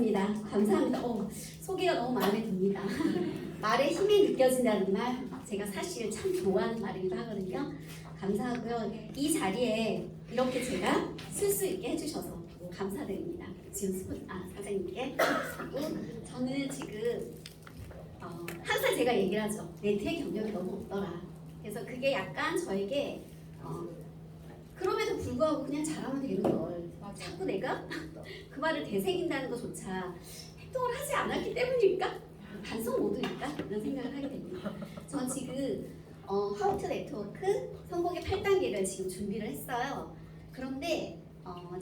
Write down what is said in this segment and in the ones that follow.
반갑습니다. 감사합니다. 소개가 너무 마음에 듭니다. 말에 힘이 느껴진다는 말 제가 사실 참 좋아하는 말이기도 하거든요. 감사하고요. 이 자리에 이렇게 제가 쓸 수 있게 해주셔서 감사드립니다. 지금 사장님께. 그리고 저는 지금 항상 제가 얘기를 하죠. 네트의 경력이 너무 없더라. 그래서 그게 약간 저에게 그럼에도 불구하고 그냥 잘하면 되는 걸 자꾸 내가 그 말을 되새긴다는 것조차 행동을 하지 않았기 때문일까? 반성 모드일까? 이런 생각을 하게 됩니다. 전 지금 하우투 네트워크 성공의 8단계를 지금 준비를 했어요. 그런데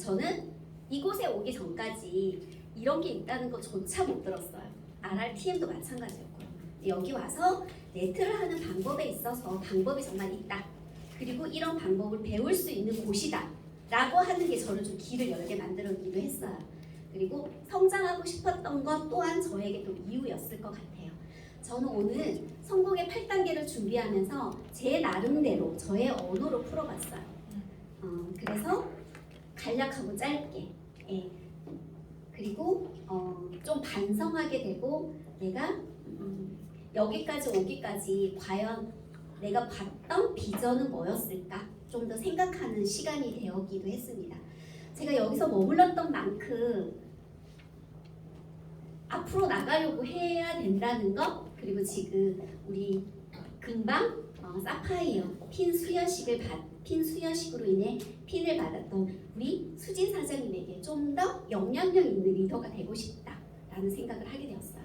저는 이곳에 오기 전까지 이런 게 있다는 것조차 못 들었어요. RRTM도 마찬가지였고 여기 와서 네트를 하는 방법에 있어서 방법이 정말 있다. 그리고 이런 방법을 배울 수 있는 곳이다 라고 하는 게 저를 좀 길을 열게 만들어주기도 했어요. 그리고 성장하고 싶었던 것 또한 저에게 또 이유였을 것 같아요. 저는 오늘 성공의 8단계를 준비하면서 제 나름대로 저의 언어로 풀어봤어요. 그래서 간략하고 짧게 그리고 좀 반성하게 되고 내가 여기까지 오기까지 과연 내가 봤던 비전은 뭐였을까? 좀 더 생각하는 시간이 되었기도 했습니다. 제가 여기서 머물렀던 만큼 앞으로 나가려고 해야 된다는 것, 그리고 지금 우리 금방 사파이어 핀 수여식으로 인해 핀을 받았던 우리 수진 사장님에게 좀 더 영향력 있는 리더가 되고 싶다라는 생각을 하게 되었어요.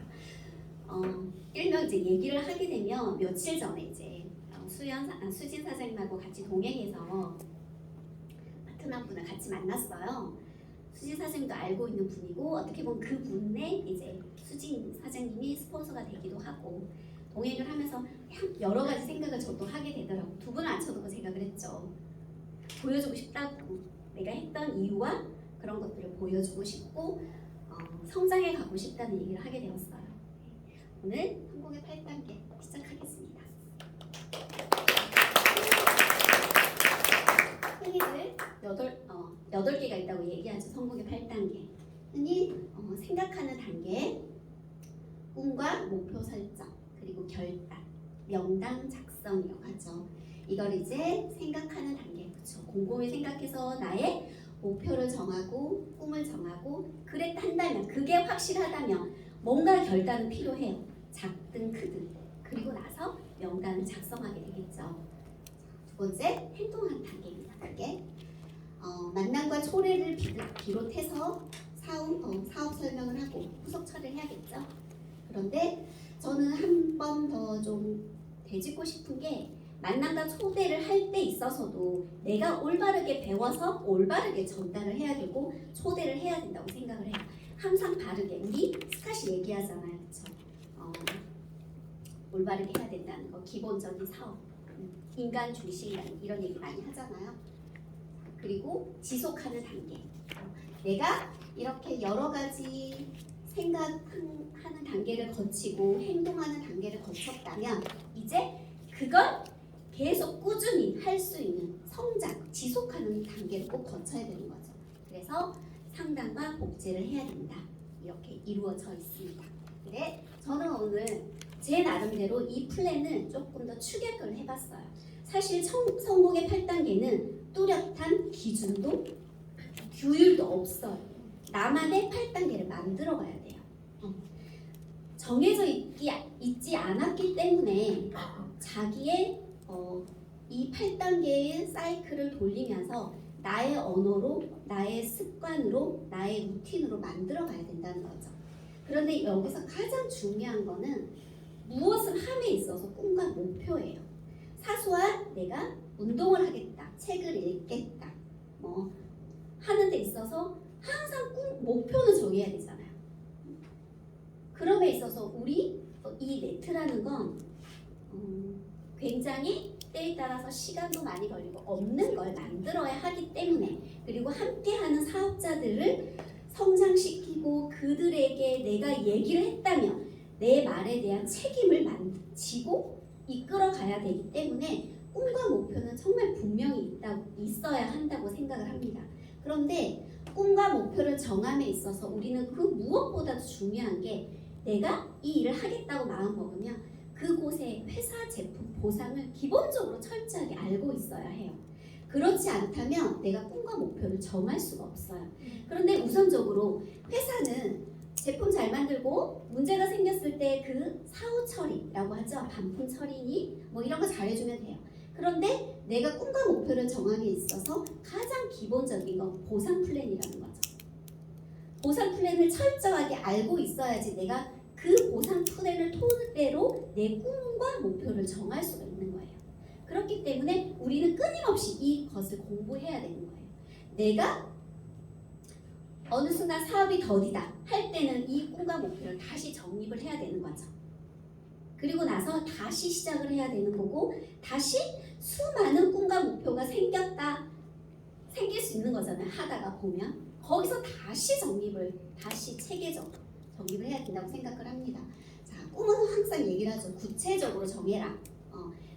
일명 이제 얘기를 하게 되면 며칠 전에 이제 수진 사장님하고 같이 동행해서 파트너분을 같이 만났어요. 수진 사장님도 알고 있는 분이고 어떻게 보면 그 분의 이제 수진 사장님이 스폰서가 되기도 하고 동행을 하면서 여러 가지 생각을 저도 하게 되더라고. 두 분을 앉혀두고 생각을 했죠. 보여주고 싶다고 내가 했던 이유와 그런 것들을 보여주고 싶고 성장해 가고 싶다는 얘기를 하게 되었어요. 오늘 성공의 8단계 시작하겠습니다. 흔히들 8개가 있다고 얘기하죠. 성공의 8단계. 흔히 생각하는 단계, 꿈과 목표 설정, 그리고 결단, 명당 작성이라고 하죠. 이걸 이제 생각하는 단계, 그렇죠. 곰곰이 생각해서 나의 목표를 정하고 꿈을 정하고 그랬한다면 그게 확실하다면 뭔가 결단은 필요해요. 작든 크든. 그리고 나서 명단을 작성하게 되겠죠. 두 번째, 행동하는 단계입니다. 그게 만남과 초래를 비롯해서 사업 설명을 하고 후속 처리를 해야겠죠. 그런데 저는 한 번 더 좀 되짚고 싶은 게 만남과 초대를 할 때 있어서도 내가 올바르게 배워서 올바르게 전달을 해야 되고 초대를 해야 된다고 생각을 해요. 항상 바르게 우리 스카시 얘기하잖아요, 그렇죠? 올바르게 해야 된다는 거, 기본적인 사업, 인간 중심이라는 이런 얘기 많이 하잖아요. 그리고 지속하는 단계. 내가 이렇게 여러 가지 생각하는 단계를 거치고 행동하는 단계를 거쳤다면 이제 그걸 계속 꾸준히 할 수 있는 성장, 지속하는 단계를 꼭 거쳐야 되는 거죠. 그래서 상담과 복제를 해야 된다. 이렇게 이루어져 있습니다. 근데 저는 오늘 제 나름대로 이 플랜을 조금 더 축약을 해봤어요. 사실 성공의 8단계는 뚜렷한 기준도 규율도 없어요. 나만의 8단계를 만들어가야 돼요. 정해져 있지 않았기 때문에 자기의 이 8단계의 사이클을 돌리면서 나의 언어로, 나의 습관으로, 나의 루틴으로 만들어가야 된다는 거죠. 그런데 여기서 가장 중요한 거는 무엇을 함에 있어서 꿈과 목표예요. 사소한 내가 운동을 하겠다, 책을 읽겠다, 하는 데 있어서 항상 목표는 정해야 되잖아요. 그럼에 있어서 우리 이 네트라는 건 굉장히 때에 따라서 시간도 많이 걸리고 없는 걸 만들어야 하기 때문에 그리고 함께하는 사업자들을 성장시키고 그들에게 내가 얘기를 했다면 내 말에 대한 책임을 지고 이끌어가야 되기 때문에 꿈과 목표는 정말 분명히 있어야 한다고 생각을 합니다. 그런데 꿈과 목표를 정함에 있어서 우리는 그 무엇보다도 중요한 게 내가 이 일을 하겠다고 마음먹으면 그곳의 회사 제품 보상을 기본적으로 철저하게 알고 있어야 해요. 그렇지 않다면 내가 꿈과 목표를 정할 수가 없어요. 그런데 우선적으로 회사는 제품 잘 만들고 문제가 생겼을 때 그 사후 처리라고 하죠. 반품 처리니 뭐 이런 거 잘해주면 돼요. 그런데 내가 꿈과 목표를 정함에 있어서 가장 기본적인 건 보상 플랜이라는 거죠. 보상 플랜을 철저하게 알고 있어야지 내가 그 보상 플랜을 토대로 내 꿈과 목표를 정할 수가 있는 거예요. 그렇기 때문에 우리는 끊임없이 이것을 공부해야 되는 거예요. 내가 어느 순간 사업이 더디다 할 때는 이 꿈과 목표를 다시 정립을 해야 되는 거죠. 그리고 나서 다시 시작을 해야 되는 거고 다시 수많은 꿈과 목표가 생길 수 있는 거잖아요. 하다가 보면 거기서 다시 체계적으로 정립을 해야 된다고 생각을 합니다. 자, 꿈은 항상 얘기를 하죠. 구체적으로 정해라.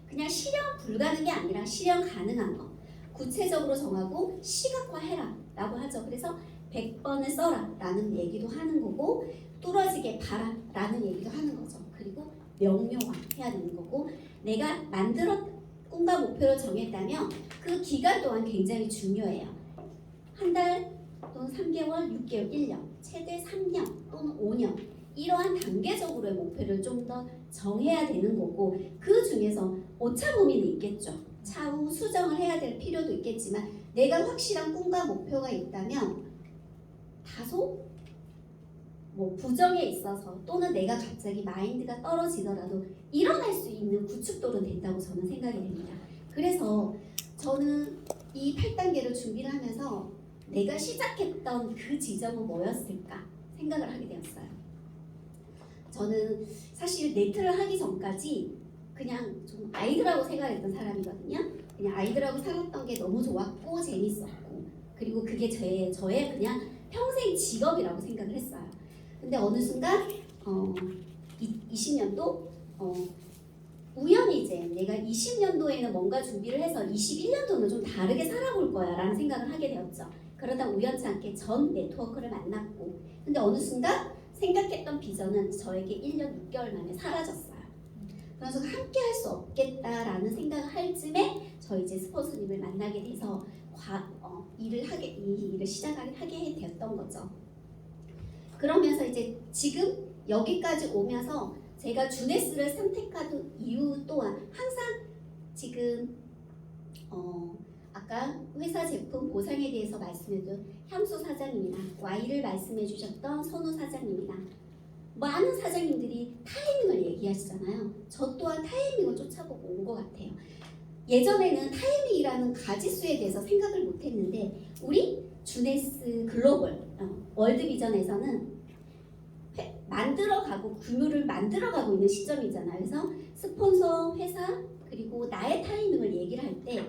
그냥 실현 불가능한 게 아니라 실현 가능한 거. 구체적으로 정하고 시각화해라 라고 하죠. 그래서 100번을 써라 라는 얘기도 하는 거고 뚫어지게 봐라 라는 얘기도 하는 거죠. 그리고 명료화해야 되는 거고 내가 꿈과 목표를 정했다면 그 기간 또한 굉장히 중요해요. 한 달 또는 3개월, 6개월, 1년, 최대 3년 또는 5년 이러한 단계적으로의 목표를 좀 더 정해야 되는 거고 그 중에서 오차범위는 있겠죠. 차후 수정을 해야 될 필요도 있겠지만 내가 확실한 꿈과 목표가 있다면 다소 부정에 있어서 또는 내가 갑자기 마인드가 떨어지더라도 일어날 수 있는 구축돌은 된다고 저는 생각이 됩니다. 그래서 저는 이 8단계를 준비를 하면서 내가 시작했던 그 지점은 뭐였을까 생각을 하게 되었어요. 저는 사실 네트를 하기 전까지 그냥 좀 아이들하고 생활했던 사람이거든요. 그냥 아이들하고 살았던 게 너무 좋았고 재밌었고 그리고 그게 저의 그냥 평생 직업이라고 생각을 했어요. 근데 어느 순간 20년도 우연히 이제 내가 20년도에는 뭔가 준비를 해서 21년도는 좀 다르게 살아볼 거야 라는 생각을 하게 되었죠. 그러다 우연치 않게 전 네트워크를 만났고 근데 어느 순간 생각했던 비전은 저에게 1년 6개월 만에 사라졌어요. 그래서 함께 할 수 없겠다라는 생각을 할 즈음에 저희 이제 스폰서님을 만나게 돼서 이 일을 시작하게 되었던 거죠. 그러면서 이제 지금 여기까지 오면서 제가 주네스를 선택한 이유 또한 항상 지금 아까 회사 제품 보상에 대해서 말씀해준 향수 사장님이나 Y를 말씀해 주셨던 선우 사장님이나 많은 사장님들이 타이밍을 얘기하시잖아요. 저 또한 타이밍을 쫓아보고 온 것 같아요. 예전에는 타이밍이라는 가지수에 대해서 생각을 못했는데 우리 주네스 글로벌 월드 비전에서는 만들어가고 규모를 만들어가고 있는 시점이잖아요. 그래서 스폰서, 회사 그리고 나의 타이밍을 얘기를 할 때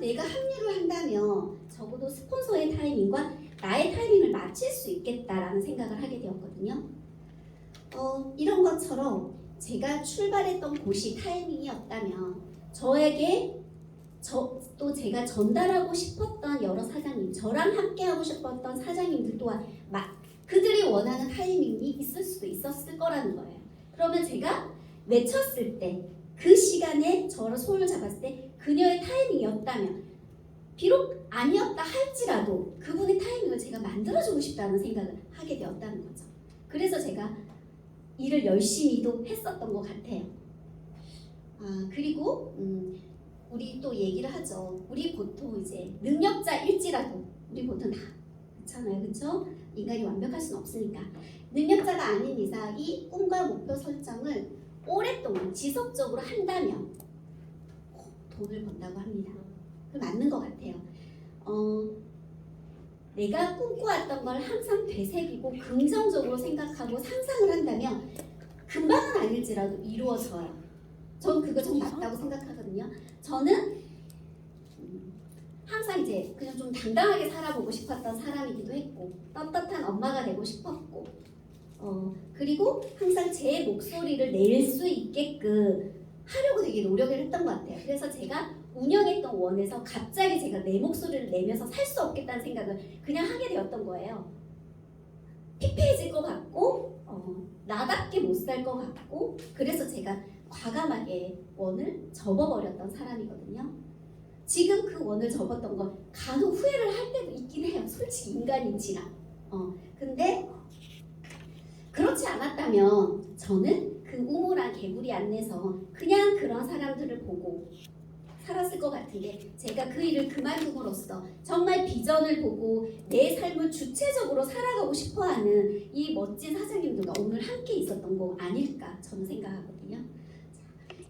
내가 합류를 한다면 적어도 스폰서의 타이밍과 나의 타이밍을 맞출 수 있겠다라는 생각을 하게 되었거든요. 이런 것처럼 제가 출발했던 곳이 타이밍이었다면 저에게 또 제가 전달하고 싶었던 여러 사장님, 저랑 함께 하고 싶었던 사장님들 또한 그들이 원하는 타이밍이 있을 수도 있었을 거라는 거예요. 그러면 제가 외쳤을 때 그 시간에 저를 손을 잡았을 때 그녀의 타이밍이었다면 비록 아니었다 할지라도 그분의 타이밍을 제가 만들어주고 싶다는 생각을 하게 되었다는 거죠. 그래서 제가 일을 열심히도 했었던 것 같아요. 그리고 우리 또 얘기를 하죠. 우리 보통 이제 능력자일지라도 우리 보통 다 그렇잖아요, 그렇죠? 인간이 완벽할 수는 없으니까 능력자가 아닌 이상 이 꿈과 목표 설정을 오랫동안 지속적으로 한다면 돈을 번다고 합니다. 그 맞는 것 같아요. 내가 꿈꿔왔던 걸 항상 되새기고 긍정적으로 생각하고 상상을 한다면 금방은 아닐지라도 이루어져요. 전 그거 좀 맞다고 생각하거든요. 저는 항상 이제 그냥 좀 당당하게 살아보고 싶었던 사람이기도 했고 떳떳한 엄마가 되고 싶었고 그리고 항상 제 목소리를 낼 수 있게끔 하려고 되게 노력을 했던 것 같아요. 그래서 제가 운영했던 원에서 갑자기 제가 내 목소리를 내면서 살 수 없겠다는 생각을 그냥 하게 되었던 거예요. 피폐해질 것 같고 나답게 못 살 것 같고 그래서 제가 과감하게 원을 접어버렸던 사람이거든요. 지금 그 원을 접었던 건 간혹 후회를 할 때도 있긴 해요. 솔직히 인간인지라. 근데 그렇지 않았다면 저는 그 우물안 개구리 안에서 그냥 그런 사람들을 보고 살았을 것 같은데 제가 그 일을 그만둠으로써 정말 비전을 보고 내 삶을 주체적으로 살아가고 싶어하는 이 멋진 사장님들과 오늘 함께 있었던 거 아닐까 저는 생각하거든요.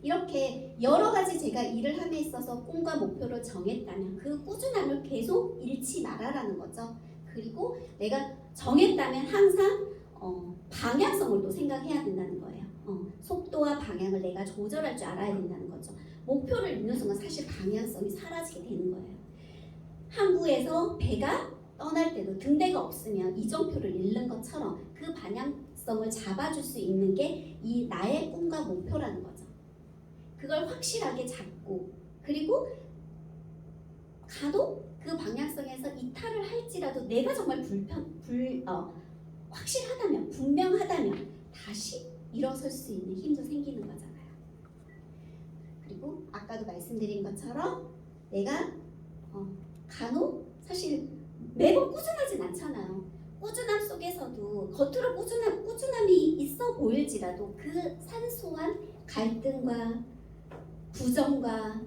이렇게 여러 가지 제가 일을 함에 있어서 꿈과 목표를 정했다면 그 꾸준함을 계속 잃지 말아라는 거죠. 그리고 내가 정했다면 항상 방향성을 또 생각해야 된다는 거예요. 속도와 방향을 내가 조절할 줄 알아야 된다는 거죠. 목표를 잃는 순간 사실 방향성이 사라지게 되는 거예요. 항구에서 배가 떠날 때도 등대가 없으면 이정표를 잃는 것처럼 그 방향성을 잡아줄 수 있는 게 이 나의 꿈과 목표라는 거죠. 그걸 확실하게 잡고 그리고 간혹 그 방향성에서 이탈을 할지라도 내가 정말 확실하다면 분명하다면 다시 일어설 수 있는 힘도 생기는 거잖아요. 그리고 아까도 말씀드린 것처럼 내가 간혹 사실 매번 꾸준하진 않잖아요. 꾸준함 속에서도 겉으로 꾸준함이 있어 보일지라도 그 산소한 갈등과 부정과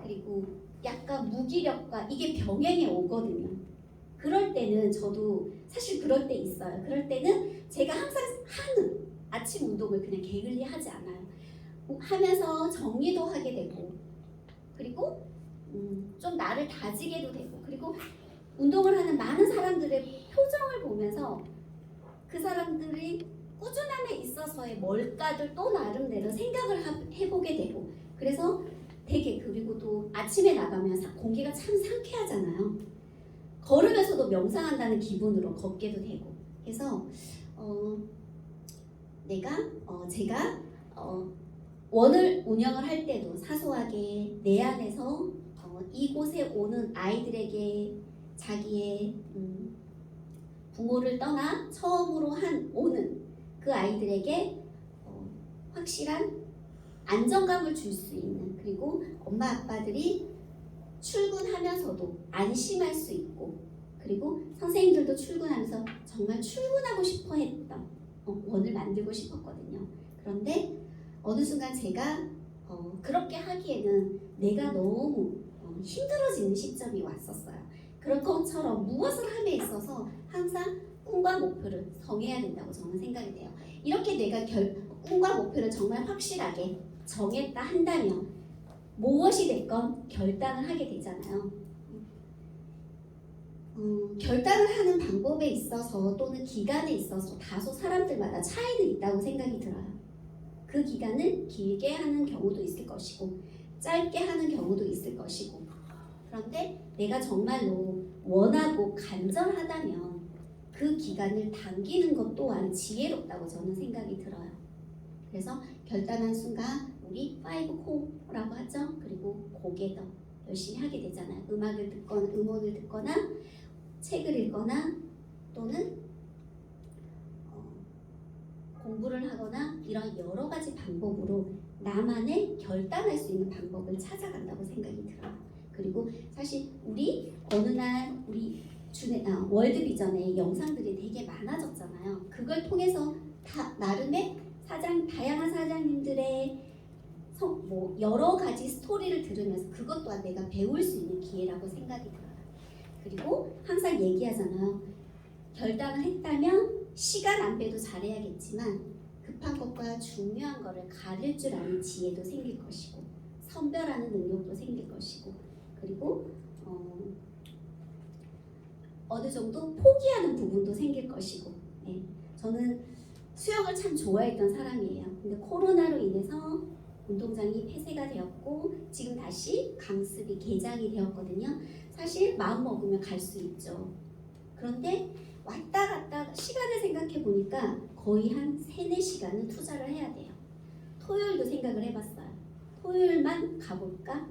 그리고 약간 무기력과 이게 병행해 오거든요. 그럴 때는 저도 사실 그럴 때 있어요. 그럴 때는 제가 항상 하는 아침 운동을 그냥 게을리 하지 않아요. 하면서 정리도 하게 되고 그리고 좀 나를 다지게도 되고 그리고 운동을 하는 많은 사람들의 표정을 보면서 그 사람들이 꾸준함에 있어서의 뭘까를 또 나름대로 생각을 해보게 되고 그래서 되게 그리고 또 아침에 나가면 공기가 참 상쾌하잖아요. 걸으면서도 명상한다는 기분으로 걷게도 되고 그래서 제가 원을 운영을 할 때도 사소하게 내 안에서 이곳에 오는 아이들에게 자기의 부모를 떠나 처음으로 오는 그 아이들에게 확실한 안정감을 줄 수 있는 그리고 엄마 아빠들이 출근하면서도 안심할 수 있고 그리고 선생님들도 출근하면서 정말 출근하고 싶어 했던 원을 만들고 싶었거든요. 그런데 어느 순간 제가 그렇게 하기에는 내가 너무 힘들어지는 시점이 왔었어요. 그런 것처럼 무엇을 함에 있어서 항상 꿈과 목표를 정해야 된다고 저는 생각이 돼요. 이렇게 내가 꿈과 목표를 정말 확실하게 정했다 한다면 무엇이 됐건 결단을 하게 되잖아요. 결단을 하는 방법에 있어서 또는 기간에 있어서 다소 사람들마다 차이는 있다고 생각이 들어요. 그 기간을 길게 하는 경우도 있을 것이고 짧게 하는 경우도 있을 것이고 그런데 내가 정말로 원하고 간절하다면 그 기간을 당기는 것 또한 지혜롭다고 저는 생각이 들어요. 그래서 결단한 순간 우리 5코라고 하죠. 그리고 고개 더 열심히 하게 되잖아요. 음악을 듣거나 음원을 듣거나 책을 읽거나 또는 공부를 하거나 이런 여러 가지 방법으로 나만의 결단할 수 있는 방법을 찾아간다고 생각이 들어요. 그리고 사실 우리 어느 날 우리 월드비전에 영상들이 되게 많아졌잖아요. 그걸 통해서 나름의 다양한 사장님들의 여러 가지 스토리를 들으면서 그것 또한 내가 배울 수 있는 기회라고 생각이 들어요. 그리고 항상 얘기하잖아요. 결단을 했다면 시간 안배도 잘해야겠지만 급한 것과 중요한 것을 가릴 줄 아는 지혜도 생길 것이고 선별하는 능력도 생길 것이고 그리고 어느 정도 포기하는 부분도 생길 것이고 저는 수영을 참 좋아했던 사람이에요. 근데 코로나로 인해서 운동장이 폐쇄가 되었고 지금 다시 강습이 개장이 되었거든요. 사실 마음 먹으면 갈 수 있죠. 그런데 왔다 갔다 시간을 생각해 보니까 거의 한 3-4시간은 투자를 해야 돼요. 토요일도 생각을 해봤어요. 토요일만 가볼까?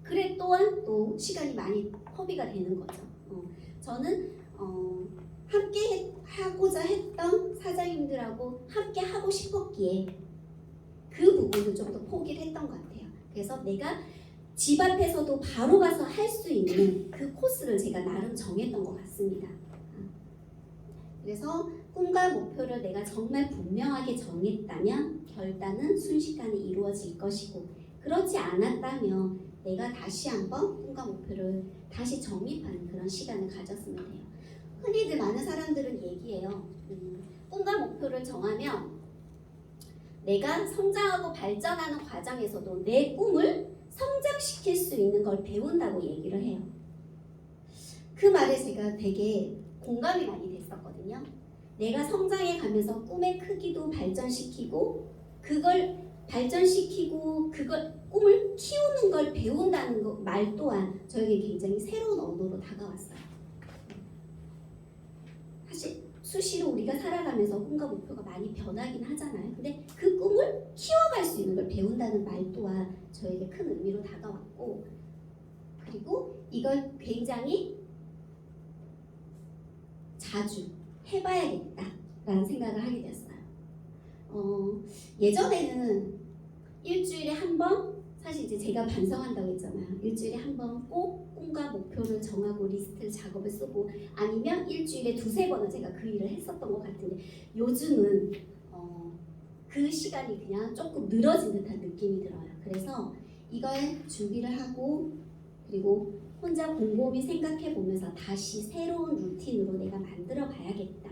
그래 또한 또 시간이 많이 허비가 되는 거죠. 저는 함께 하고자 했던 사장님들하고 함께 하고 싶었기에 그 부분을 좀 더 포기를 했던 것 같아요. 그래서 내가 집 앞에서도 바로 가서 할 수 있는 그 코스를 제가 나름 정했던 것 같습니다. 그래서 꿈과 목표를 내가 정말 분명하게 정했다면 결단은 순식간에 이루어질 것이고, 그렇지 않았다면 내가 다시 한번 꿈과 목표를 다시 정립하는 그런 시간을 가졌으면 해요. 흔히들 많은 사람들은 얘기해요. 꿈과 목표를 정하면 내가 성장하고 발전하는 과정에서도 내 꿈을 성장시킬 수 있는 걸 배운다고 얘기를 해요. 그 말에 제가 되게 공감이 많이 됐었거든요. 내가 성장해 가면서 꿈의 크기도 발전시키고 그걸 꿈을 키우는 걸 배운다는 말 또한 저에게 굉장히 새로운 언어로 다가왔어요. 사실 수시로 우리가 살아가면서 꿈과 목표가 많이 변하긴 하잖아요. 근데 그 꿈을 키워갈 수 있는 걸 배운다는 말 또한 저에게 큰 의미로 다가왔고, 그리고 이걸 굉장히 자주 해봐야겠다라는 생각을 하게 됐어요. 예전에는 일주일에 한 번, 사실 이제 제가 반성한다고 했잖아요. 일주일에 한 번 꼭 꿈과 목표를 정하고 리스트를 작업을 쓰고, 아니면 일주일에 두세 번은 제가 그 일을 했었던 것 같은데, 요즘은 그 시간이 그냥 조금 늘어진 듯한 느낌이 들어요. 그래서 이걸 준비를 하고, 그리고 혼자 곰곰이 생각해 보면서 다시 새로운 루틴으로 내가 만들어 봐야겠다.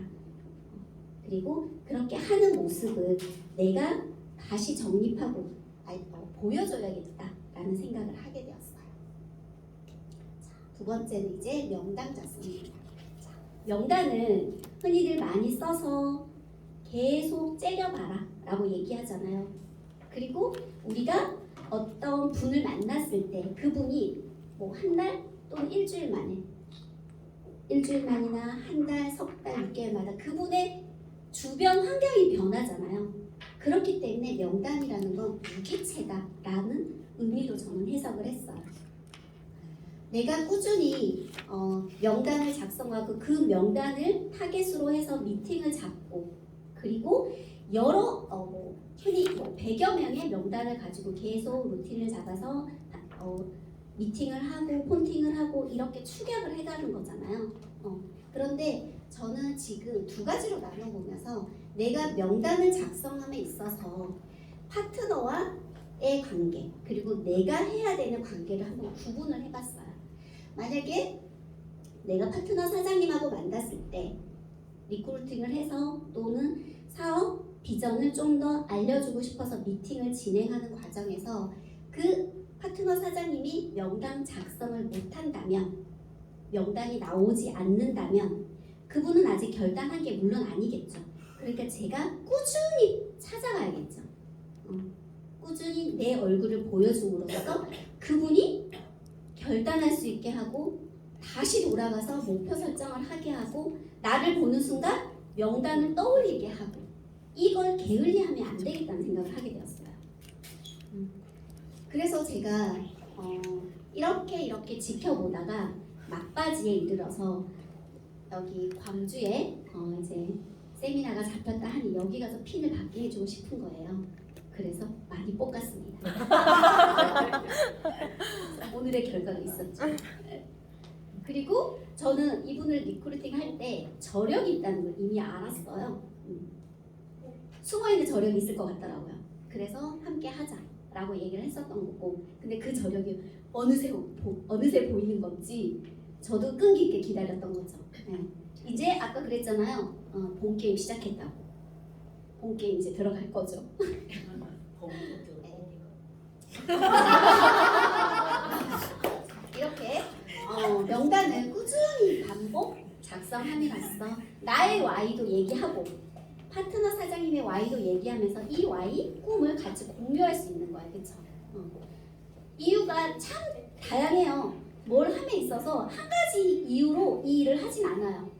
그리고 그렇게 하는 모습을 내가 다시 정립하고 보여줘야겠다라는 생각을 하게 되었어요. 자, 두 번째는 이제 명단 작성입니다. 자, 명단은 흔히들 많이 써서 계속 째려봐라 라고 얘기하잖아요. 그리고 우리가 어떤 분을 만났을 때 그분이 뭐 한 달 또는 일주일 만이나 한 달, 석 달, 6개월마다 그분의 주변 환경이 변하잖아요. 그렇기 때문에 명단이라는 건 무기체다라는 의미로 저는 해석을 했어요. 내가 꾸준히 명단을 작성하고 그 명단을 타겟으로 해서 미팅을 잡고, 그리고 여러 흔히 100여 명의 명단을 가지고 계속 루틴을 잡아서 미팅을 하고 폰팅을 하고 이렇게 축약을 해가는 거잖아요. 그런데 저는 지금 두 가지로 나눠보면서 내가 명단을 작성함에 있어서 파트너와의 관계, 그리고 내가 해야 되는 관계를 한번 구분을 해봤어요. 만약에 내가 파트너 사장님하고 만났을 때 리크루팅을 해서, 또는 사업 비전을 좀 더 알려주고 싶어서 미팅을 진행하는 과정에서 그 파트너 사장님이 명단 작성을 못한다면, 명단이 나오지 않는다면 그분은 아직 결단한 게 물론 아니겠죠. 그러니까 제가 꾸준히 찾아가야겠죠. 꾸준히 내 얼굴을 보여줌으로써 그분이 결단할 수 있게 하고, 다시 돌아가서 목표 설정을 하게 하고, 나를 보는 순간 명단을 떠올리게 하고, 이걸 게을리하면 안 되겠다는 생각을 하게 되었어요. 그래서 제가 이렇게 지켜보다가 막바지에 이르러서 여기 광주에 이제 세미나가 잡혔다 하니 여기 가서 핀을 받게 해주고 싶은 거예요. 그래서 많이 볶았습니다. 오늘의 결과가 있었죠. 그리고 저는 이분을 리크루팅 할 때 저력이 있다는 걸 이미 알았어요. 숨어있는 저력이 있을 것 같더라고요. 그래서 함께 하자라고 얘기를 했었던 거고, 근데 그 저력이 어느새 보이는 건지 저도 끈기 있게 기다렸던 거죠. 네. 이제 아까 그랬잖아요. 본 게임 시작했다고. 본 게임 이제 들어갈 거죠. 이렇게 명단을 꾸준히 반복 작성함으로써 나의 Y도 얘기하고 파트너 사장님의 Y도 얘기하면서 이 Y 꿈을 같이 공유할 수 있는 거야, 그렇죠? 이유가 참 다양해요. 뭘 함에 있어서 한 가지 이유로 이 일을 하진 않아요.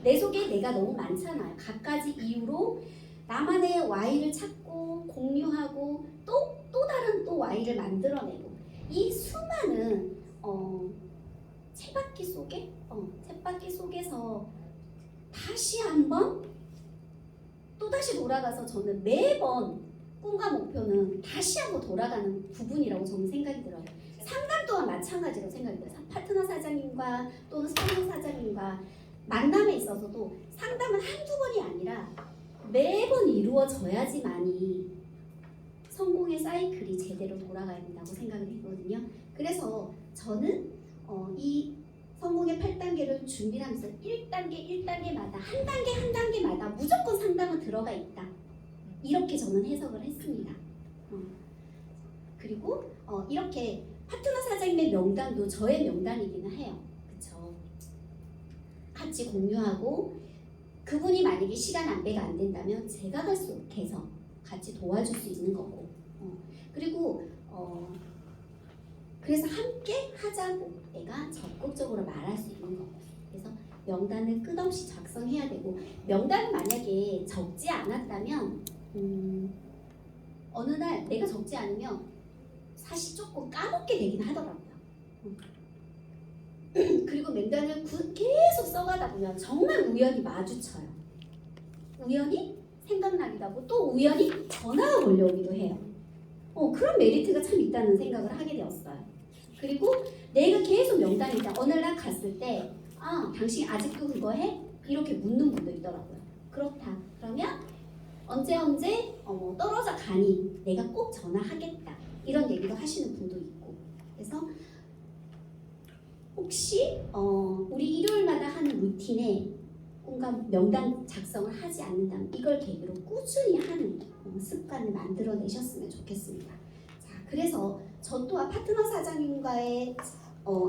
내 속에 내가 너무 많잖아요. 각가지 이유로 나만의 Y를 찾고 공유하고 또 다른 또 Y를 만들어내고, 이 수많은 쳇바퀴 속에서 다시 한번 또다시 돌아가서 저는 매번 꿈과 목표는 다시 한번 돌아가는 부분이라고 저는 생각이 들어요. 상담 또한 마찬가지로 생각이 들어요. 파트너 사장님과 또는 성우 사장님과 만남에 있어서도 상담은 한두 번이 아니라 매번 이루어져야지만이 성공의 사이클이 제대로 돌아가야 된다고 생각이 되거든요. 그래서 저는 이 성공의 8단계를 준비하면서 1단계마다 한 단계마다 무조건 상담은 들어가 있다. 이렇게 저는 해석을 했습니다. 그리고 이렇게 파트너 사장님의 명단도 저의 명단이기는 해요. 그쵸? 같이 공유하고 그분이 만약에 시간 안배가 안 된다면 제가 계속해서 같이 도와줄 수 있는 거고 그리고 그래서 함께 하자고 내가 적극적으로 말할 수 있는 거고 그래서 명단을 끝없이 작성해야 되고 명단을 만약에 적지 않았다면 어느 날 내가 적지 않으면 사실 조금 까먹게 되긴 하더라고요. 그리고 명단을 계속 써가다 보면 정말 우연히 마주쳐요. 우연히 생각나기도 하고 또 우연히 전화가 걸려오기도 해요. 그런 메리트가 참 있다는 생각을 하게 되었어요. 그리고 내가 계속 명단이다. 어느 날 갔을 때 당신 아직도 그거 해? 이렇게 묻는 분도 있더라고요. 그렇다. 그러면 언제 떨어져 가니 내가 꼭 전화하겠다. 이런 얘기도 하시는 분도 있고 그래서 혹시 우리 일요일마다 하는 루틴에 뭔가 명단 작성을 하지 않는다면 이걸 계기로 꾸준히 하는 습관을 만들어내셨으면 좋겠습니다. 자, 그래서 저 또한 파트너 사장님과의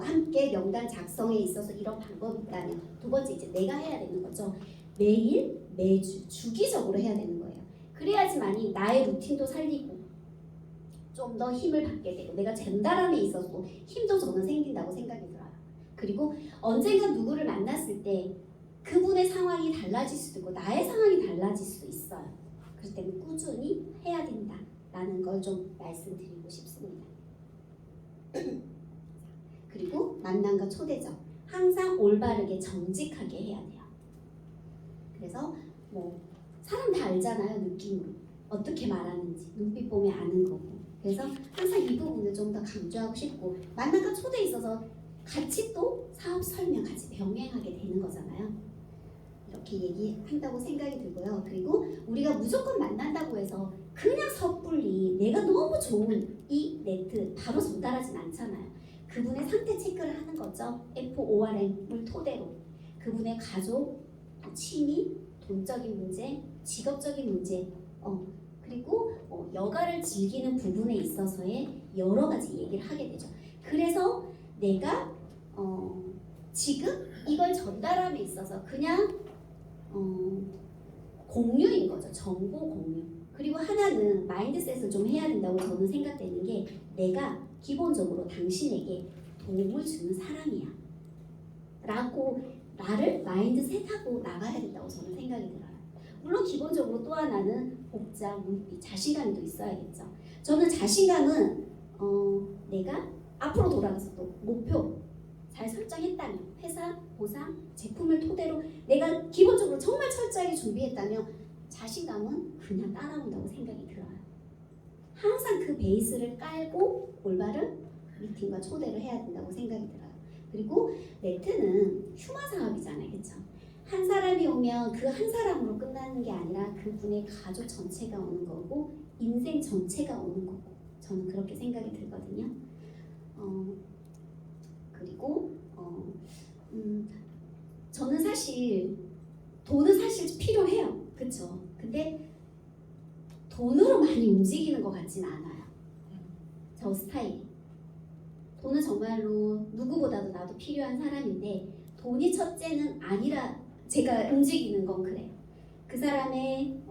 함께 명단 작성에 있어서 이런 방법이 있다면 두 번째 이제 내가 해야 되는 거죠. 매일, 매주, 주기적으로 해야 되는 거예요. 그래야지만이 나의 루틴도 살리고 좀 더 힘을 받게 되고 내가 전달함에 있어서 힘도 저는 생긴다고 생각이 들어요. 그리고 언젠가 누구를 만났을 때 그분의 상황이 달라질 수도 있고 나의 상황이 달라질 수도 있어요. 그렇기 때문에 꾸준히 해야 된다라는 걸 좀 말씀드리고 싶습니다. 그리고 만남과 초대죠. 항상 올바르게 정직하게 해야 돼요. 그래서 사람 다 알잖아요. 느낌으로 어떻게 말하는지 눈빛 보면 아는 거고 그래서 항상 이 부분을 좀 더 강조하고 싶고 만남과 초대에 있어서 같이 또 사업 설명 같이 병행하게 되는 거잖아요. 이렇게 얘기한다고 생각이 들고요. 그리고 우리가 무조건 만난다고 해서 그냥 섣불리 내가 너무 좋은 이 네트 바로 전달하진 않잖아요. 그분의 상태 체크를 하는 거죠. FORM을 토대로 그분의 가족, 취미, 돈적인 문제, 직업적인 문제 그리고 여가를 즐기는 부분에 있어서의 여러 가지 얘기를 하게 되죠. 그래서 내가 지금 이걸 전달함에 있어서 그냥 공유인 거죠. 정보 공유. 그리고 하나는 마인드셋을 좀 해야 된다고 저는 생각되는 게 내가 기본적으로 당신에게 도움을 주는 사람이야 라고 나를 마인드셋하고 나가야 된다고 저는 생각이 들어요. 물론 기본적으로 또 하나는 복장, 눈빛, 자신감이 또 있어야겠죠. 저는 자신감은 내가 앞으로 돌아가서 또 목표 잘 설정했다면 회사, 보상, 제품을 토대로 내가 기본적으로 정말 철저하게 준비했다면 자신감은 그냥 따라온다고 생각이 들어요. 항상 그 베이스를 깔고 올바른 미팅과 초대를 해야 된다고 생각이 들어요. 그리고 네트는 휴마 사업이잖아요. 그렇죠? 한 사람이 오면 그 한 사람으로 끝나는 게 아니라 그분의 가족 전체가 오는 거고 인생 전체가 오는 거고 저는 그렇게 생각이 들거든요. 그리고 저는 사실 돈은 사실 필요해요. 그렇죠? 근데 돈으로 많이 움직이는 것 같진 않아요. 저 스타일이. 돈은 정말로 누구보다도 나도 필요한 사람인데 돈이 첫째는 아니라 제가 움직이는 건 그래요. 그 사람의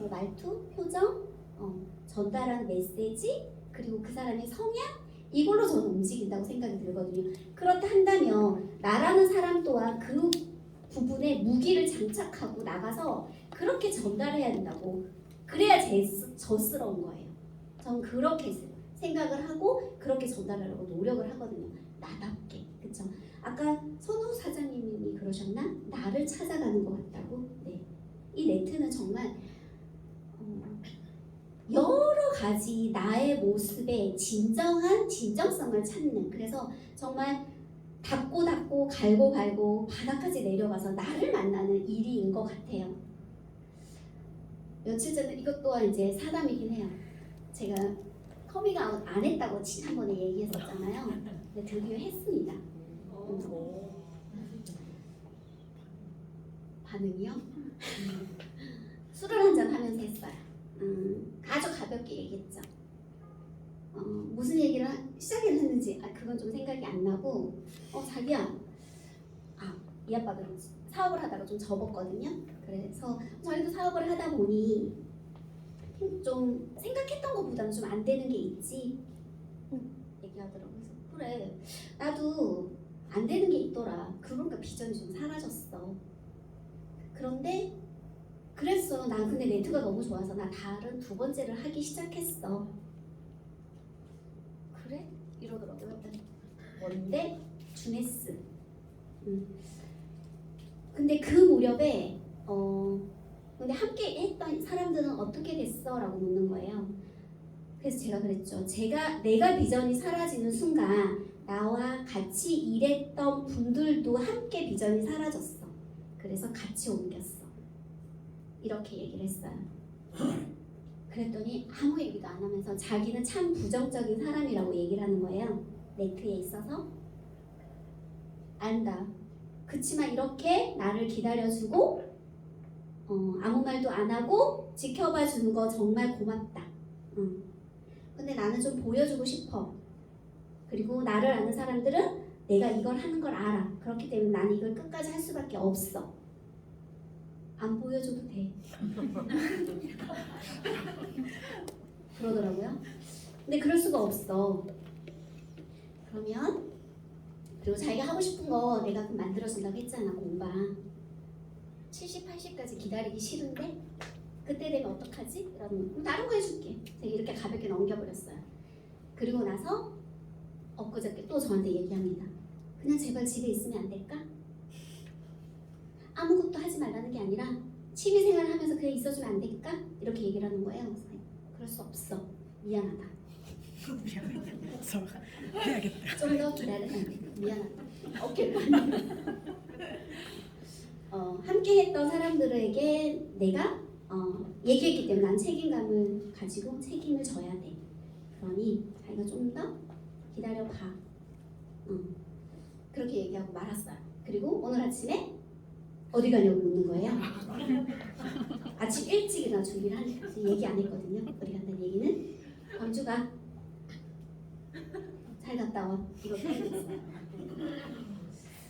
말투, 표정, 전달하는 메시지 그리고 그 사람의 성향 이걸로 저는 움직인다고 생각이 들거든요. 그렇다 한다면 나라는 사람 또한 그 부분에 무기를 장착하고 나가서 그렇게 전달해야 된다고 그래야 저스러운 거예요. 전 그렇게 생각을 하고 그렇게 전달하려고 노력을 하거든요. 나답게. 그쵸? 아까 선우 사장님이 그러셨나? 나를 찾아가는 것 같다고? 네. 이 네트는 정말 여러 가지 나의 모습의 진정한 진정성을 찾는, 그래서 정말 닫고 갈고 바닥까지 내려가서 나를 만나는 일인 것 같아요. 며칠 전에 이것 또한 이제 사담이긴 해요. 제가 커밍아웃 안 했다고 지난번에 얘기했었잖아요. 근데 드디어 했습니다. 반응이요? 술을 한잔 하면서 했어요. 아주 가볍게 얘기했죠. 무슨 얘기를 시작을 했는지 그건 좀 생각이 안 나고 자기야, 이 아빠도 사업을 하다가 좀 접었거든요. 그래서 자기도 사업을 하다 보니 좀 생각했던 것보다는 좀 안 되는 게 있지 얘기하더라고요. 그래서 그래, 나도 안 되는 게 있더라. 그러니까 비전이 좀 사라졌어. 그런데 그랬어. 난 근데 네트가 너무 좋아서 나 다른 두 번째를 하기 시작했어. 그래? 이러더라고요. 뭔데? 주네스. 근데 그 무렵에 근데 함께 했던 사람들은 어떻게 됐어? 라고 묻는 거예요. 그래서 제가 그랬죠. 내가 비전이 사라지는 순간 나와 같이 일했던 분들도 함께 비전이 사라졌어. 그래서 같이 옮겼어. 이렇게 얘기를 했어요. 그랬더니 아무 얘기도 안 하면서 자기는 참 부정적인 사람이라고 얘기를 하는 거예요. 네트에 있어서. 안다. 그치만 이렇게 나를 기다려주고 아무 말도 안 하고 지켜봐 주는 거 정말 고맙다. 근데 나는 좀 보여주고 싶어. 그리고 나를 아는 사람들은 내가 이걸 하는 걸 알아. 그렇기 때문에 나는 이걸 끝까지 할 수밖에 없어. 안 보여줘도 돼. 그러더라고요. 근데 그럴 수가 없어. 그러면 그리고 자기가 하고 싶은 거 내가 만들어준다고 했잖아. 공방 70, 80까지 기다리기 싫은데 그때 되면 어떡하지? 이러면 다른 거 해줄게. 제가 이렇게 가볍게 넘겨버렸어요. 그리고 나서 엊그저께 또 저한테 얘기합니다. 그냥 제발 집에 있으면 안 될까? 아무것도 하지 말라는 게 아니라 취미생활 하면서 그냥 있어주면 안 될까? 이렇게 얘기를 하는 거예요. 그래서 그럴 수 없어. 미안하다. 해야겠다. 좀 더 기다려. 미안하다. 어깨를 함께 했던 사람들에게 내가 얘기했기 때문에 난 책임감을 가지고 책임을 져야 돼. 그러니 자기가 좀 더 기다려봐. 그렇게 얘기하고 말았어요. 그리고 오늘 아침에 어디 가냐고 묻는 거예요. 아침 일찍 일어나 준비를 하니까 얘기 안 했거든요. 어디 간다는 얘기는 광주 가. 잘 갔다 와. 이렇게 했어요.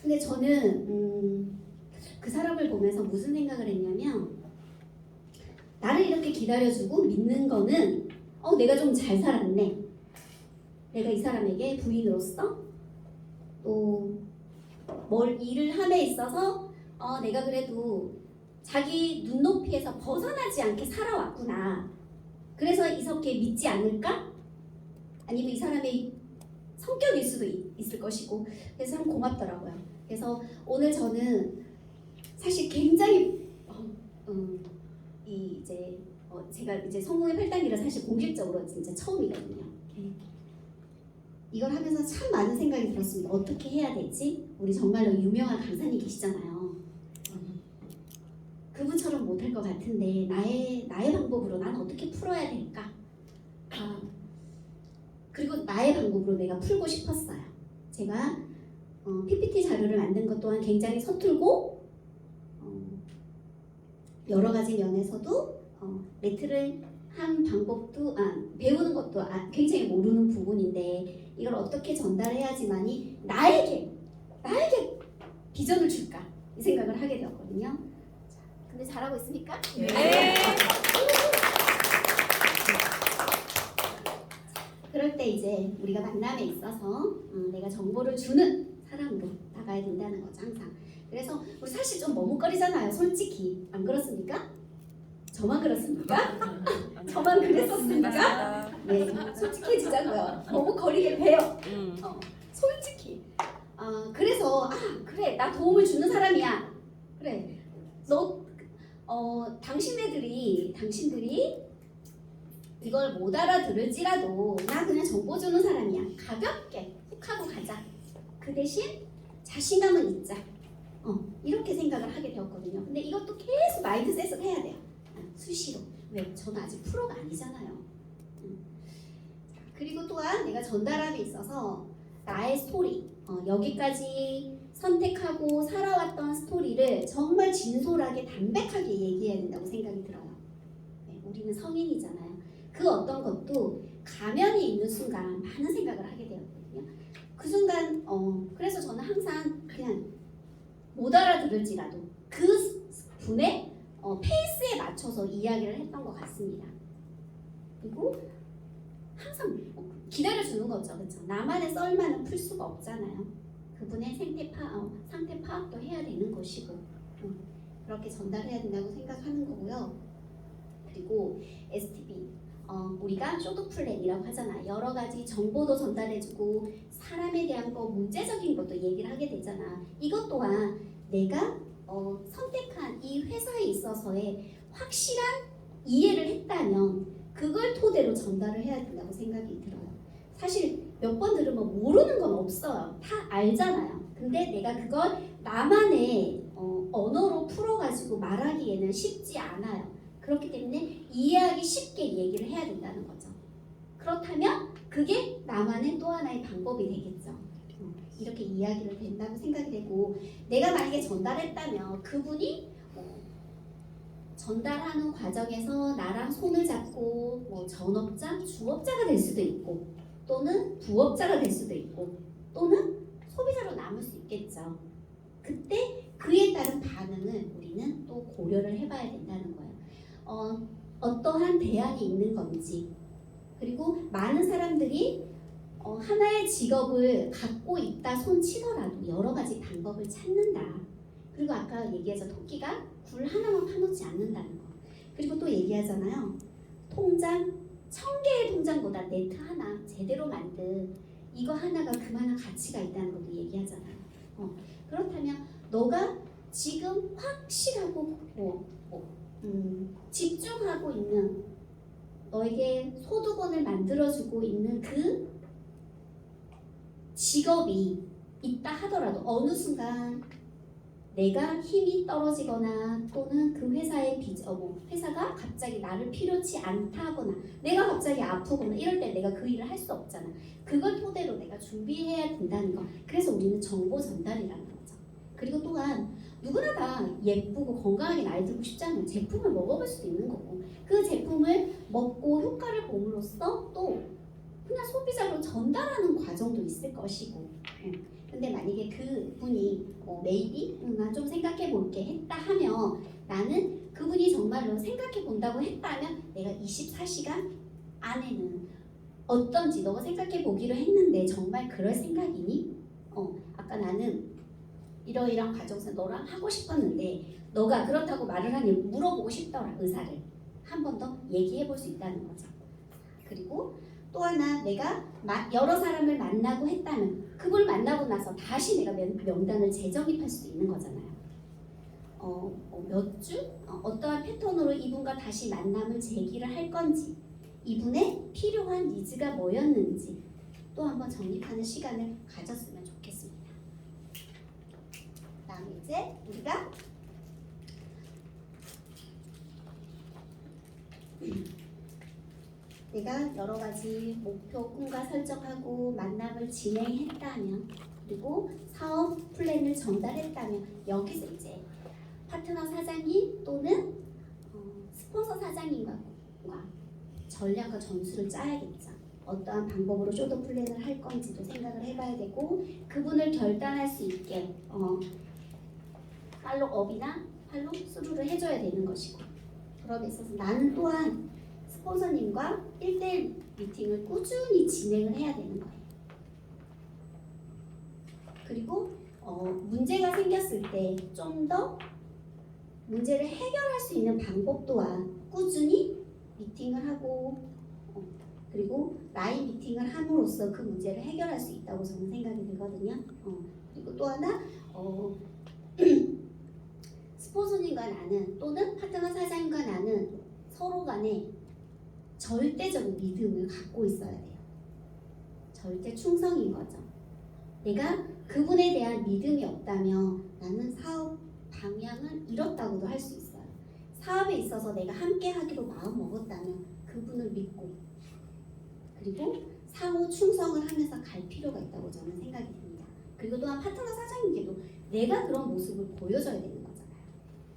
근데 저는 그 사람을 보면서 무슨 생각을 했냐면 나를 이렇게 기다려주고 믿는 거는 내가 좀 잘 살았네. 내가 이 사람에게 부인으로서 또 뭘 일을 함에 있어서 내가 그래도 자기 눈높이에서 벗어나지 않게 살아왔구나. 그래서 이렇게 믿지 않을까? 아니면 이 사람의 성격일 수도 있을 것이고. 그래서 참 고맙더라고요. 그래서 오늘 저는 사실 굉장히 제가 이제 성공의 8단계를 사실 공식적으로 진짜 처음이거든요. 이걸 하면서 참 많은 생각이 들었습니다. 어떻게 해야 되지? 우리 정말로 유명한 강사님 계시잖아요. 그분처럼 못할 것 같은데 나의 방법으로 난 어떻게 풀어야 될까? 그리고 나의 방법으로 내가 풀고 싶었어요. 제가 PPT 자료를 만든 것 또한 굉장히 서툴고 여러 가지 면에서도 매트를 한 방법도 배우는 것도 굉장히 모르는 부분인데 이걸 어떻게 전달해야지만이 나에게 비전을 줄까 이 생각을 하게 되었거든요. 근데 잘하고 있습니까? 네. 그럴 때 이제 우리가 만남에 있어서 내가 정보를 주는 사람으로 나가야 된다는 거죠, 항상. 그래서 우리 사실 좀 머뭇거리잖아요, 솔직히. 안 그렇습니까? 저만 그렇습니까? 저만 그랬었습니까? 네, 솔직해지자고요. 너무 거리게 배요. 솔직히. 그래서 그래 나 도움을 주는 사람이야. 그래 너 당신들이 이걸 못 알아들을지라도 나 그냥 정보 주는 사람이야. 가볍게 훅 하고 가자. 그 대신 자신감은 있자. 이렇게 생각을 하게 되었거든요. 근데 이것도 계속 마인드셋을 해야 돼요. 수시로. 왜? 저는 아직 프로가 아니잖아요. 그리고 또한 내가 전달함에 있어서 나의 스토리, 여기까지 선택하고 살아왔던 스토리를 정말 진솔하게 담백하게 얘기해야 된다고 생각이 들어요. 네, 우리는 성인이잖아요. 그 어떤 것도 가면이 있는 순간 많은 생각을 하게 되었거든요. 그 순간 그래서 저는 항상 그냥 못 알아들을지라도 그 분의 페이스에 맞춰서 이야기를 했던 것 같습니다. 그리고 항상 기다려주는 거죠. 그렇죠? 나만의 썰만은 풀 수가 없잖아요. 그분의 상태 파악도 해야 되는 것이고 그렇게 전달해야 된다고 생각하는 거고요. 그리고 STB 우리가 쇼도 플랜이라고 하잖아. 여러 가지 정보도 전달해주고 사람에 대한 거 문제적인 것도 얘기를 하게 되잖아. 이것 또한 내가 선택한 이 회사에 있어서의 확실한 이해를 했다면 그걸 토대로 전달을 해야 된다고 생각이 들어요. 사실 몇 번 들으면 모르는 건 없어요. 다 알잖아요. 근데 내가 그걸 나만의 언어로 풀어가지고 말하기에는 쉽지 않아요. 그렇기 때문에 이해하기 쉽게 얘기를 해야 된다는 거죠. 그렇다면 그게 나만의 또 하나의 방법이 되겠죠. 이렇게 이야기를 된다고 생각이 되고 내가 만약에 전달했다면 그분이 전달하는 과정에서 나랑 손을 잡고 전업자, 주업자가 될 수도 있고 또는 부업자가 될 수도 있고 또는 소비자로 남을 수 있겠죠. 그때 그에 따른 반응을 우리는 또 고려를 해봐야 된다는 거예요. 어떠한 대안이 있는 건지 그리고 많은 사람들이 하나의 직업을 갖고 있다 손치더라도 여러 가지 방법을 찾는다. 그리고 아까 얘기하자 토끼가 굴 하나만 파놓지 않는다는 거. 그리고 또 얘기하잖아요. 통장 1000개의 통장보다 네트 하나 제대로 만든 이거 하나가 그만한 가치가 있다는 것도 얘기하잖아요. 그렇다면 너가 지금 확실하고 집중하고 있는 너에게 소득원을 만들어주고 있는 그 직업이 있다 하더라도 어느 순간 내가 힘이 떨어지거나 또는 그 회사의 회사가 갑자기 나를 필요치 않다거나 내가 갑자기 아프거나 이럴 때 내가 그 일을 할 수 없잖아. 그걸 토대로 내가 준비해야 된다는 거. 그래서 우리는 정보 전달이라는 거죠. 그리고 또한 누구나 다 예쁘고 건강하게 나이 들고 싶잖아요. 제품을 먹어볼 수도 있는 거고 그 제품을 먹고 효과를 봄으로써 또 그냥 소비자로 전달하는 과정도 있을 것이고 근데 만약에 그분이 maybe 나 좀 생각해 볼게 했다 하면 나는 그분이 정말로 생각해 본다고 했다면 내가 24시간 안에는 어떤지 너가 생각해 보기로 했는데 정말 그럴 생각이니? 아까 나는 이러이러한 과정에서 너랑 하고 싶었는데 너가 그렇다고 말을 하니 물어보고 싶더라. 의사를 한 번 더 얘기해 볼 수 있다는 거죠. 그리고 또 하나 내가 여러 사람을 만나고 했다면 그걸 만나고 나서 다시 내가 명단을 재정립할 수도 있는 거잖아요. 몇 주? 어떠한 패턴으로 이분과 다시 만남을 재기를 할 건지 이분의 필요한 니즈가 뭐였는지 또 한번 정립하는 시간을 가졌으면 좋겠습니다. 다음 이제 우리가 내가 여러 가지 목표, 꿈과 설정하고 만남을 진행했다면 그리고 사업 플랜을 전달했다면 여기서 이제 파트너 사장님 또는 스폰서 사장님과 전략과 전술을 짜야겠죠. 어떠한 방법으로 쇼도 플랜을 할 건지도 생각을 해봐야 되고 그분을 결단할 수 있게 팔로업이나 팔로스루를 해줘야 되는 것이고 그러에 있어서 나는 또한 스폰서님과 1대1 미팅을 꾸준히 진행을 해야 되는 거예요. 그리고 문제가 생겼을 때 좀 더 문제를 해결할 수 있는 방법 또한 꾸준히 미팅을 하고 그리고 라인 미팅을 함으로써 그 문제를 해결할 수 있다고 저는 생각이 들거든요. 그리고 또 하나 스폰서님과 나는 또는 파트너 사장님과 나는 서로 간에 절대적인 믿음을 갖고 있어야 돼요. 절대 충성인 거죠. 내가 그분에 대한 믿음이 없다면 나는 사업 방향을 잃었다고도 할 수 있어요. 사업에 있어서 내가 함께 하기로 마음 먹었다면 그분을 믿고 그리고 상호 충성을 하면서 갈 필요가 있다고 저는 생각이 듭니다. 그리고 또한 파트너 사장님께도 내가 그런 모습을 보여줘야 되는 거잖아요.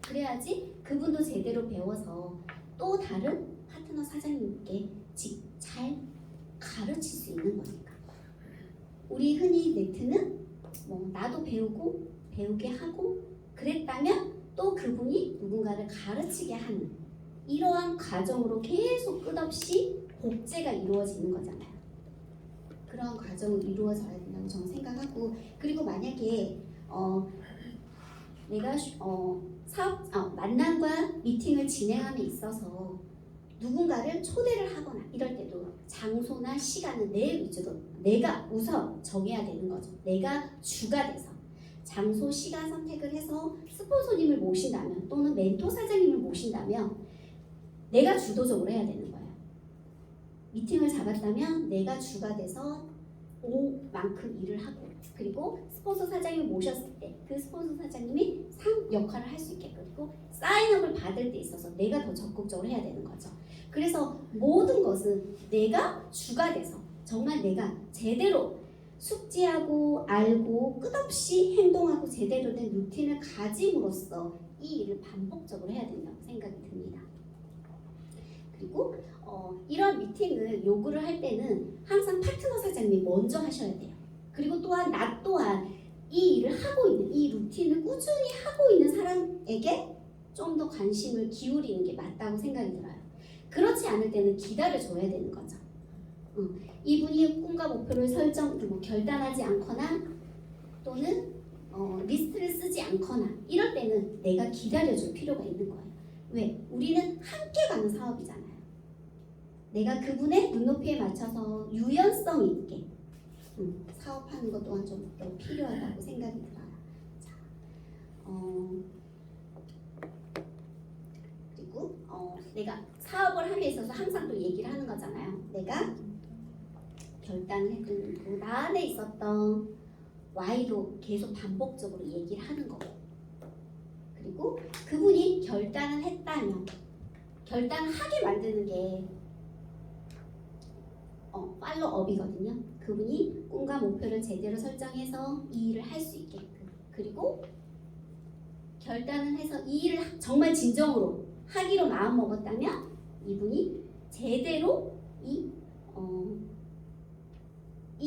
그래야지 그분도 제대로 배워서 또 다른 파트너 사장님께 잘 가르칠 수 있는 거니까. 우리 흔히 네트는 뭐 나도 배우고 배우게 하고 그랬다면 또 그분이 누군가를 가르치게 하는 이러한 과정으로 계속 끝없이 복제가 이루어지는 거잖아요. 그런 과정을 이루어져야 된다고 저는 생각하고 그리고 만약에 내가 만남과 미팅을 진행함에 있어서 누군가를 초대를 하거나 이럴 때도 장소나 시간은 내 위주로 내가 우선 정해야 되는 거죠. 내가 주가 돼서 장소, 시간 선택을 해서 스폰서님을 모신다면 또는 멘토 사장님을 모신다면 내가 주도적으로 해야 되는 거예요. 미팅을 잡았다면 내가 주가 돼서 오만큼 일을 하고 그리고 스폰서 사장님을 모셨을 때 그 스폰서 사장님이 상 역할을 할 수 있게끔 그리고 사인업을 받을 때 있어서 내가 더 적극적으로 해야 되는 거죠. 그래서 모든 것은 내가 주가 돼서 정말 내가 제대로 숙지하고 알고 끝없이 행동하고 제대로 된 루틴을 가짐으로써 이 일을 반복적으로 해야 된다고 생각이 듭니다. 그리고 이런 미팅을 요구를 할 때는 항상 파트너 사장님이 먼저 하셔야 돼요. 그리고 또한 나 또한 이 일을 하고 있는 이 루틴을 꾸준히 하고 있는 사람에게 좀 더 관심을 기울이는 게 맞다고 생각이 들어요. 그렇지 않을 때는 기다려줘야 되는 거죠. 이분이 꿈과 목표를 결단하지 않거나 또는 리스트를 쓰지 않거나 이럴 때는 내가 기다려줄 필요가 있는 거예요. 왜? 우리는 함께 가는 사업이잖아요. 내가 그분의 눈높이에 맞춰서 유연성 있게 사업하는 것 또한 좀 더 필요하다고 생각이 들어요. 자, 그리고 내가 사업을 함에 있어서 항상 또 얘기를 하는 거잖아요. 내가 결단을 했던 나 안에 있었던 Y도 계속 반복적으로 얘기를 하는 거고 그리고 그분이 결단을 했다면 결단하게 만드는 게 팔로업이거든요. 그분이 꿈과 목표를 제대로 설정해서 이 일을 할 수 있게끔 그리고 결단을 해서 이 일을 정말 진정으로 하기로 마음먹었다면 이분이 제대로 이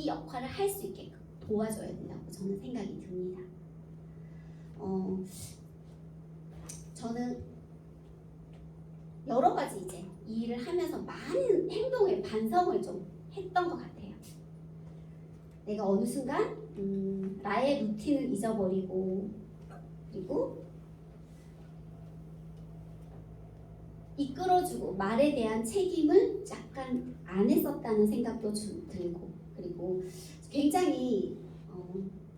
역할을 할 수 있게끔 도와줘야 된다고 저는 생각이 듭니다. 저는 여러 가지 이제 이 일을 하면서 많은 행동에 반성을 좀 했던 것 같아요. 내가 어느 순간 나의 루틴을 잊어버리고 그리고 이끌어주고 말에 대한 책임을 약간 안 했었다는 생각도 들고 그리고 굉장히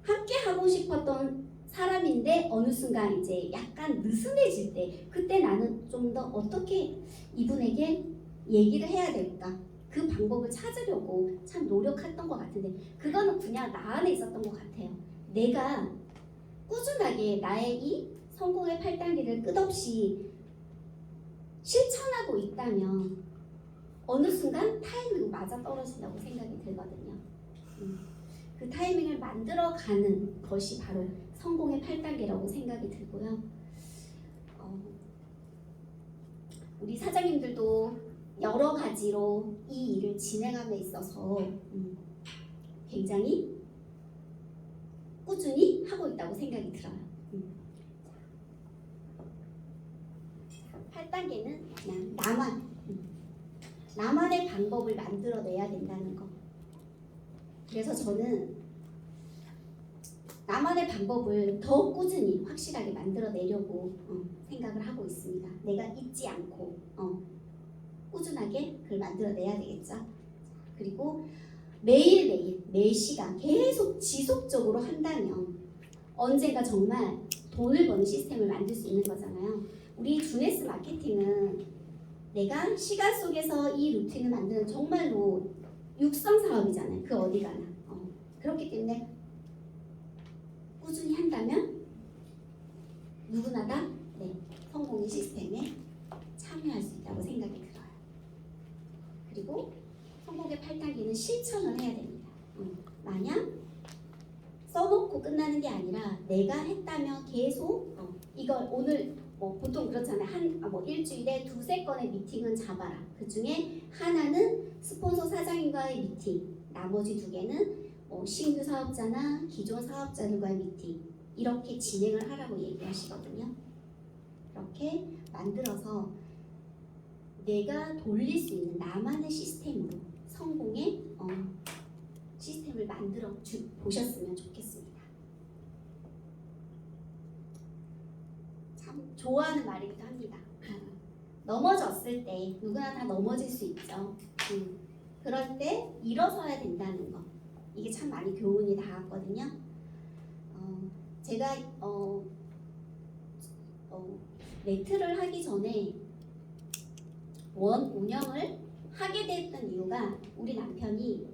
함께 하고 싶었던 사람인데 어느 순간 이제 약간 느슨해질 때 그때 나는 좀 더 어떻게 이분에게 얘기를 해야 될까 그 방법을 찾으려고 참 노력했던 것 같은데 그거는 그냥 나 안에 있었던 것 같아요. 내가 꾸준하게 나의 이 성공의 8단계를 끝없이 실천하고 있다면 어느 순간 타이밍이 맞아 떨어진다고 생각이 들거든요. 그 타이밍을 만들어가는 것이 바로 성공의 8단계라고 생각이 들고요. 우리 사장님들도 여러 가지로 이 일을 진행함에 있어서 굉장히 꾸준히 하고 있다고 생각이 들어요. 8단계는 그냥 나만의 방법을 만들어내야 된다는 거. 그래서 저는 나만의 방법을 더 꾸준히 확실하게 만들어내려고 생각을 하고 있습니다. 내가 잊지 않고 꾸준하게 그걸 만들어내야 되겠죠. 그리고 매일매일 매 시간 계속 지속적으로 한다면 언젠가 정말 돈을 버는 시스템을 만들 수 있는 거잖아요. 우리 주네스 마케팅은 내가 시간 속에서 이 루틴을 만드는 정말로 육성 사업이잖아요. 그 어디 가나. 그렇기 때문에 꾸준히 한다면 누구나 다 성공의 시스템에 참여할 수 있다고 생각이 들어요. 그리고 성공의 8단계는 실천을 해야 됩니다. 만약 써놓고 끝나는 게 아니라 내가 했다면 계속 이걸 오늘 보통 그렇잖아요. 일주일에 2-3건의 미팅은 잡아라. 그 중에 하나는 스폰서 사장님과의 미팅, 나머지 2개는 신규 사업자나 기존 사업자들과의 미팅, 이렇게 진행을 하라고 얘기하시거든요. 이렇게 만들어서 내가 돌릴 수 있는 나만의 시스템으로 성공의 시스템을 만들어 보셨으면 좋겠습니다. 참 좋아하는 말이기도 합니다. 넘어졌을 때 누구나 다 넘어질 수 있죠. 그럴 때 일어서야 된다는 거, 이게 참 많이 교훈이 닿았거든요. 제가 네트를 하기 전에 원 운영을 하게 됐던 이유가 우리 남편이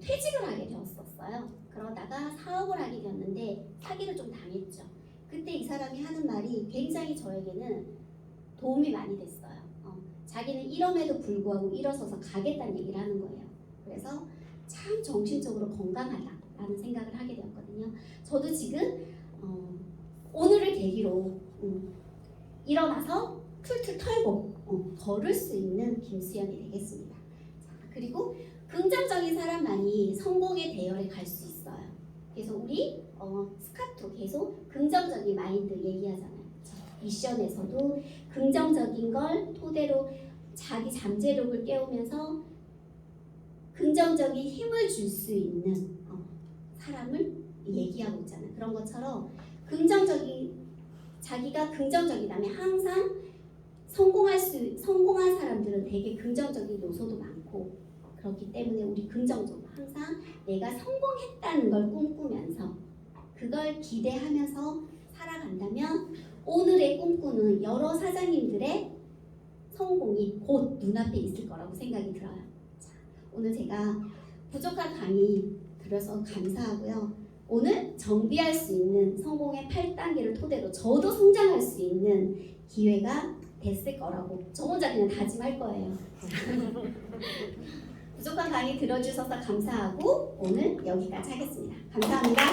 퇴직을 하게 되었었어요. 그러다가 사업을 하게 되었는데 사기를 좀 당했죠. 그때 이 사람이 하는 말이 굉장히 저에게는 도움이 많이 됐어요. 자기는 이럼에도 불구하고 일어서서 가겠다는 얘기를 하는 거예요. 그래서 참 정신적으로 건강하다라는 생각을 하게 되었거든요. 저도 지금 오늘을 계기로 일어나서 툴툴 털고 걸을 수 있는 김수연이 되겠습니다. 자, 그리고 긍정적인 사람만이 성공의 대열에 갈 수 있어요. 그래서 우리 스카토 계속 긍정적인 마인드 얘기하잖아요. 미션에서도 긍정적인 걸 토대로 자기 잠재력을 깨우면서 긍정적인 힘을 줄 수 있는 사람을 얘기하고 있잖아요. 그런 것처럼 자기가 긍정적이라면 항상 성공한 사람들은 되게 긍정적인 요소도 많고, 그렇기 때문에 우리 긍정적으로 항상 내가 성공했다는 걸 꿈꾸면서 그걸 기대하면서 살아간다면 오늘의 꿈꾸는 여러 사장님들의 성공이 곧 눈앞에 있을 거라고 생각이 들어요. 자, 오늘 제가 부족한 강의 들어서 감사하고요. 오늘 정비할 수 있는 성공의 8단계를 토대로 저도 성장할 수 있는 기회가 됐을 거라고 저 혼자 그냥 다짐할 거예요. 부족한 강의 들어주셔서 감사하고 오늘 여기까지 하겠습니다. 감사합니다.